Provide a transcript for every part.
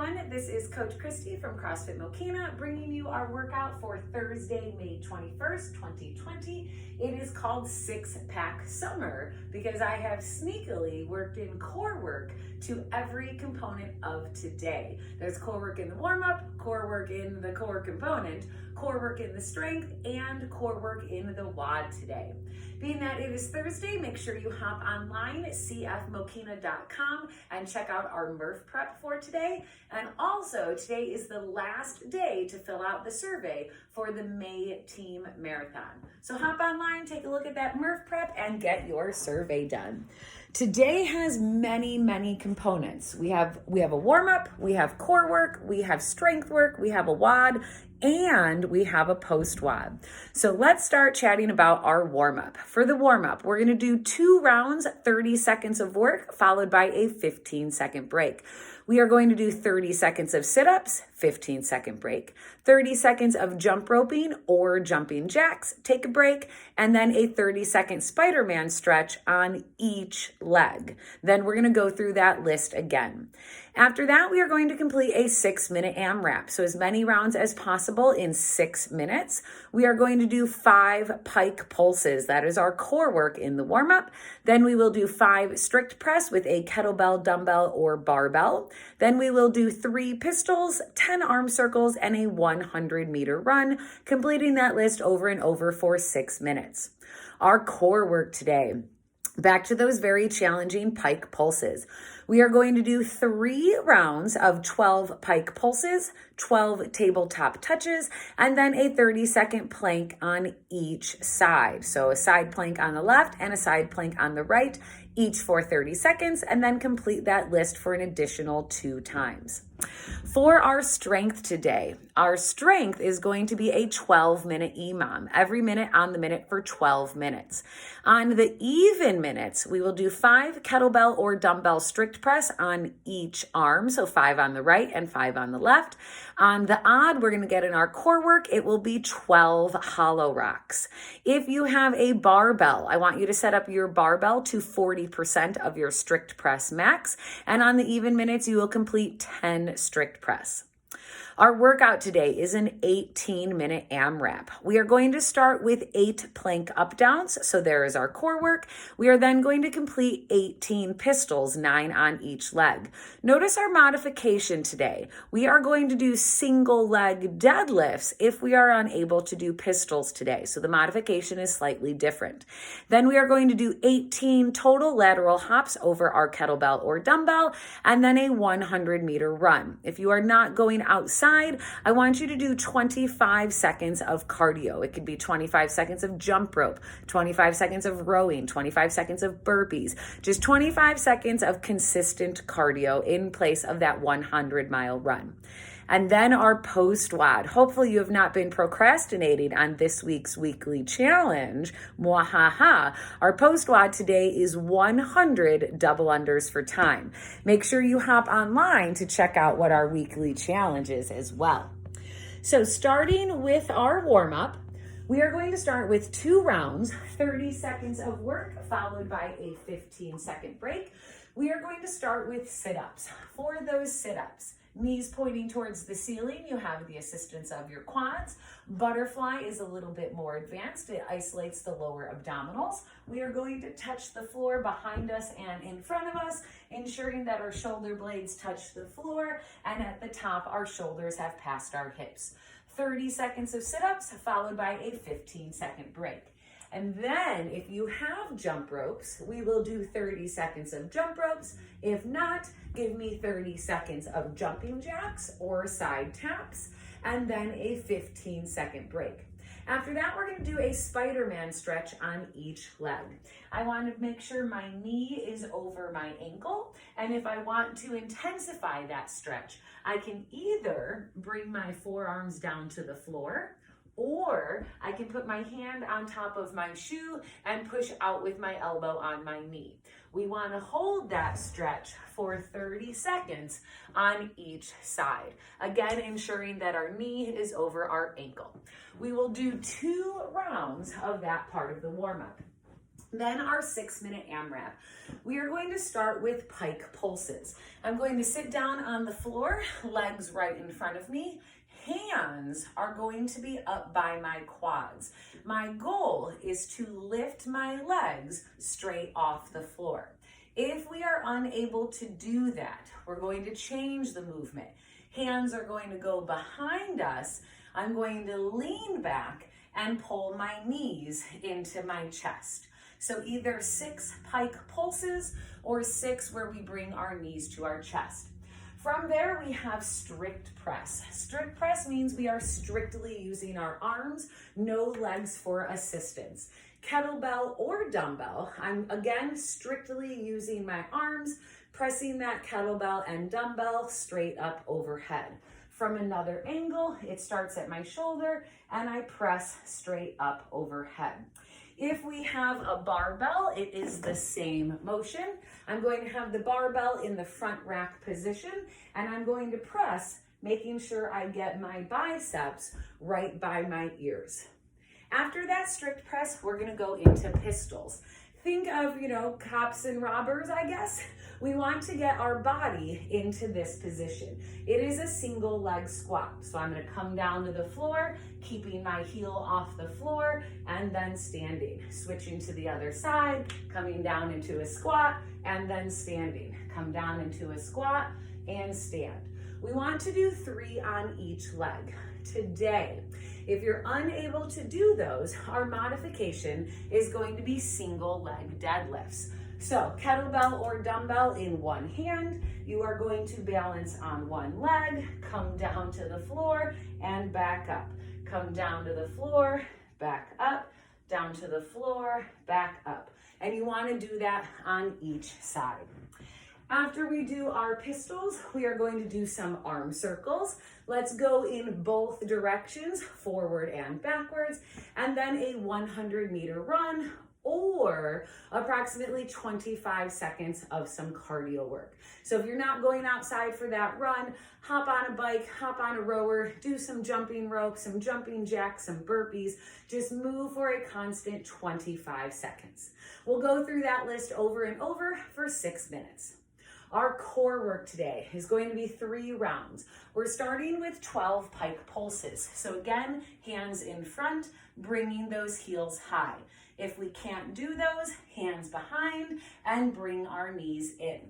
everyone, this is Coach Christy from CrossFit Mokena bringing you our workout for Thursday, May 21st, 2020. It is called Six Pack Summer because I have sneakily worked in core work to every component of today. There's core work in the warm-up, core work in the core component, core work in the strength, and core work in the WOD today. Being that it is Thursday, make sure you hop online at cfmokena.com and check out our Murph prep for today. And also, today is the last day to fill out the survey for the May Team Marathon. So hop online, take a look at that Murph prep, and get your survey done. Today has many components. We have a warm-up, we have core work, we have strength work, we have a WOD, and we have a post-WOD. So let's start chatting about our warm-up. For the warm-up, we're gonna do 2 rounds, 30 seconds of work, followed by a 15-second break. We are going to do 30 seconds of sit-ups, 15-second break, 30 seconds of jump roping or jumping jacks, take a break, and then a 30-second Spiderman stretch on each leg. Then we're gonna go through that list again. After that, we are going to complete a 6-minute AMRAP. So as many rounds as possible in 6 minutes. We are going to do 5 Pike Pulses. That is our core work in the warm-up. Then we will do 5 strict press with a kettlebell, dumbbell, or barbell. Then we will do 3 pistols, 10 arm circles, and a 100-meter run, completing that list over and over for 6 minutes. Our core work today. Back to those very challenging Pike Pulses. We are going to do 3 rounds of 12 Pike Pulses, 12 Tabletop Touches, and then a 30-second plank on each side. So a side plank on the left and a side plank on the right, each for 30 seconds, and then complete that list for an additional 2 times. For our strength today, our strength is going to be a 12-minute EMOM, every minute on the minute for 12 minutes. On the even minutes, we will do 5 kettlebell or dumbbell strict press on each arm, so 5 on the right and 5 on the left. On the odd, we're going to get in our core work, it will be 12 hollow rocks. If you have a barbell, I want you to set up your barbell to 40% of your strict press max, and on the even minutes, you will complete 10 strict press. Our workout today is an 18-minute AMRAP. We are going to start with 8 plank up downs. So there is our core work. We are then going to complete 18 pistols, 9 on each leg. Notice our modification today. We are going to do single leg deadlifts if we are unable to do pistols today. So the modification is slightly different. Then we are going to do 18 total lateral hops over our kettlebell or dumbbell, and then a 100-meter run. If you are not going outside, I want you to do 25 seconds of cardio. It could be 25 seconds of jump rope, 25 seconds of rowing, 25 seconds of burpees, just 25 seconds of consistent cardio in place of that 100-mile run. And then our post-WOD. Hopefully you have not been procrastinating on this week's weekly challenge. Mwahaha. Our post-WOD today is 100 double unders for time. Make sure you hop online to check out what our weekly challenge is as well. So starting with our warm-up, we are going to start with 2 rounds, 30 seconds of work, followed by a 15-second break. We are going to start with sit-ups. For those sit-ups, knees pointing towards the ceiling, you have the assistance of your quads. Butterfly is a little bit more advanced. It isolates the lower abdominals. We are going to touch the floor behind us and in front of us, ensuring that our shoulder blades touch the floor, and at the top, our shoulders have passed our hips. 30 seconds of sit-ups, followed by a 15-second break. And then if you have jump ropes, we will do 30 seconds of jump ropes. If not, give me 30 seconds of jumping jacks or side taps, and then a 15-second break. After that, we're going to do a Spiderman stretch on each leg. I want to make sure my knee is over my ankle, and if I want to intensify that stretch, I can either bring my forearms down to the floor, or I can put my hand on top of my shoe and push out with my elbow on my knee. We want to hold that stretch for 30 seconds on each side. Again, ensuring that our knee is over our ankle. We will do 2 rounds of that part of the warm-up. Then our 6-minute AMRAP. We are going to start with Pike Pulses. I'm going to sit down on the floor, legs right in front of me. Hands are going to be up by my quads. My goal is to lift my legs straight off the floor. If we are unable to do that, we're going to change the movement. Hands are going to go behind us. I'm going to lean back and pull my knees into my chest. So either 6 Pike Pulses or 6 where we bring our knees to our chest. From there, we have strict press. Strict press means we are strictly using our arms, no legs for assistance. Kettlebell or dumbbell, I'm again strictly using my arms, pressing that kettlebell and dumbbell straight up overhead. From another angle, it starts at my shoulder and I press straight up overhead. If we have a barbell, it is the same motion. I'm going to have the barbell in the front rack position, and I'm going to press, making sure I get my biceps right by my ears. After that strict press, we're gonna go into pistols. Think of, cops and robbers, I guess. We want to get our body into this position. It is a single leg squat. So I'm gonna come down to the floor, keeping my heel off the floor, and then standing. Switching to the other side, coming down into a squat, and then standing. Come down into a squat and stand. We want to do 3 on each leg. Today, if you're unable to do those, our modification is going to be single leg deadlifts. So kettlebell or dumbbell in one hand, you are going to balance on one leg, come down to the floor and back up. Come down to the floor, back up, down to the floor, back up. And you want to do that on each side. After we do our pistols, we are going to do some arm circles. Let's go in both directions, forward and backwards, and then a 100-meter run or approximately 25 seconds of some cardio work. So if you're not going outside for that run, hop on a bike, hop on a rower, do some jumping rope, some jumping jacks, some burpees. Just move for a constant 25 seconds. We'll go through that list over and over for 6 minutes. Our core work today is going to be 3 rounds. We're starting with 12 Pike Pulses. So again, hands in front, bringing those heels high. If we can't do those, hands behind and bring our knees in.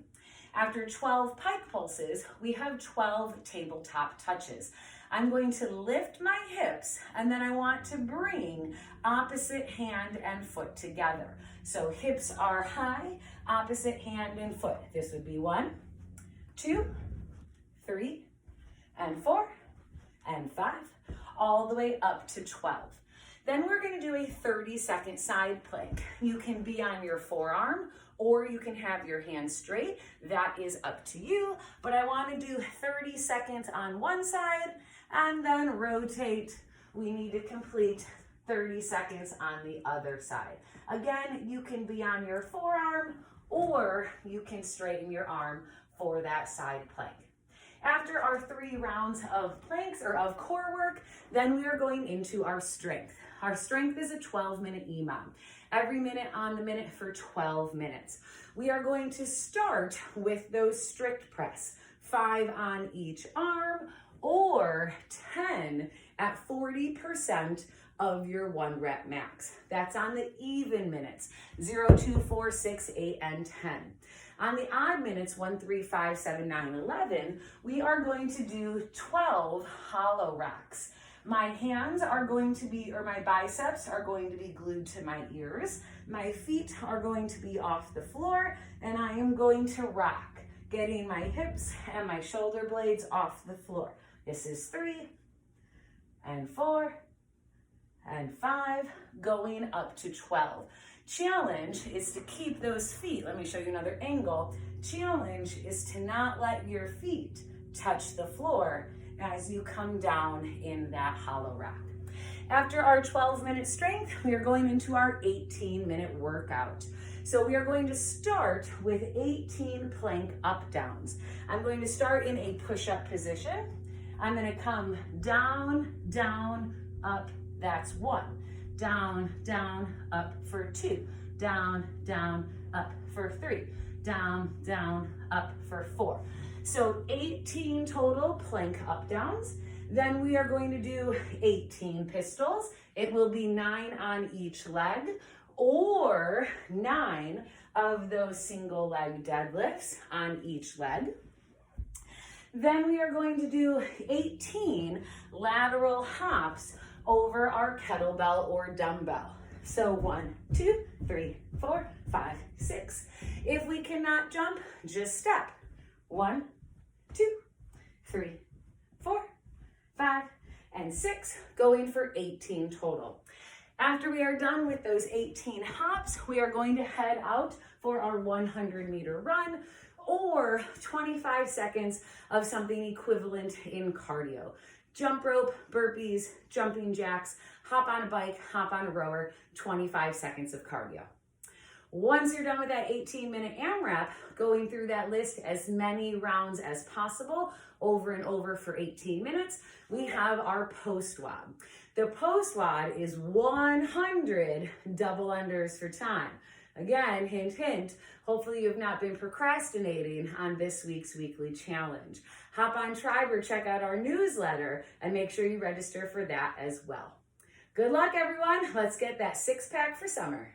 After 12 Pike Pulses, we have 12 Tabletop Touches. I'm going to lift my hips and then I want to bring opposite hand and foot together. So hips are high, opposite hand and foot. This would be 1, 2, 3, and 4, and 5, all the way up to 12. Then we're going to do a 30-second side plank. You can be on your forearm or you can have your hands straight. That is up to you, but I want to do 30 seconds on one side and then rotate. We need to complete 30 seconds on the other side. Again, you can be on your forearm or you can straighten your arm for that side plank. After our 3 rounds of planks or of core work, then we are going into our strength. Our strength is a 12-minute EMOM. Every minute on the minute for 12 minutes. We are going to start with those strict press, 5 on each arm or 10 at 40% of your 1 rep max. That's on the even minutes, 0, 2, 4, 6, 8, and 10. On the odd minutes, 1, 3, 5, 7, 9, 11, we are going to do 12 hollow racks. My hands are going to be, or my biceps are going to be glued to my ears. My feet are going to be off the floor, and I am going to rock, getting my hips and my shoulder blades off the floor. This is 3, and 4, and 5, going up to 12. Challenge is to keep those feet. Let me show you another angle. Challenge is to not let your feet touch the floor as you come down in that hollow rack. After our 12-minute strength, we are going into our 18-minute workout. So we are going to start with 18 plank up downs. I'm going to start in a push-up position. I'm going to come down, down, up. That's 1. Down, down, up for 2. down, down, up for 3, down, down, up for 4. So 18 total plank up downs. Then we are going to do 18 pistols. It will be 9 on each leg, or 9 of those single leg deadlifts on each leg. Then we are going to do 18 lateral hops over our kettlebell or dumbbell. So 1, 2, 3, 4, 5, 6. If we cannot jump, just step. 1, 2, 3, 4, 5, and 6, going for 18 total. After we are done with those 18 hops, we are going to head out for our 100-meter run, or 25 seconds of something equivalent in cardio. Jump rope, burpees, jumping jacks, hop on a bike, hop on a rower, 25 seconds of cardio. Once you're done with that 18-minute AMRAP, going through that list as many rounds as possible over and over for 18 minutes, we have our post WOD. The post WOD is 100 double unders for time. Again, hint, hint, hopefully you have not been procrastinating on this week's weekly challenge. Hop on Tribe or check out our newsletter and make sure you register for that as well. Good luck, everyone. Let's get that 6-pack for summer.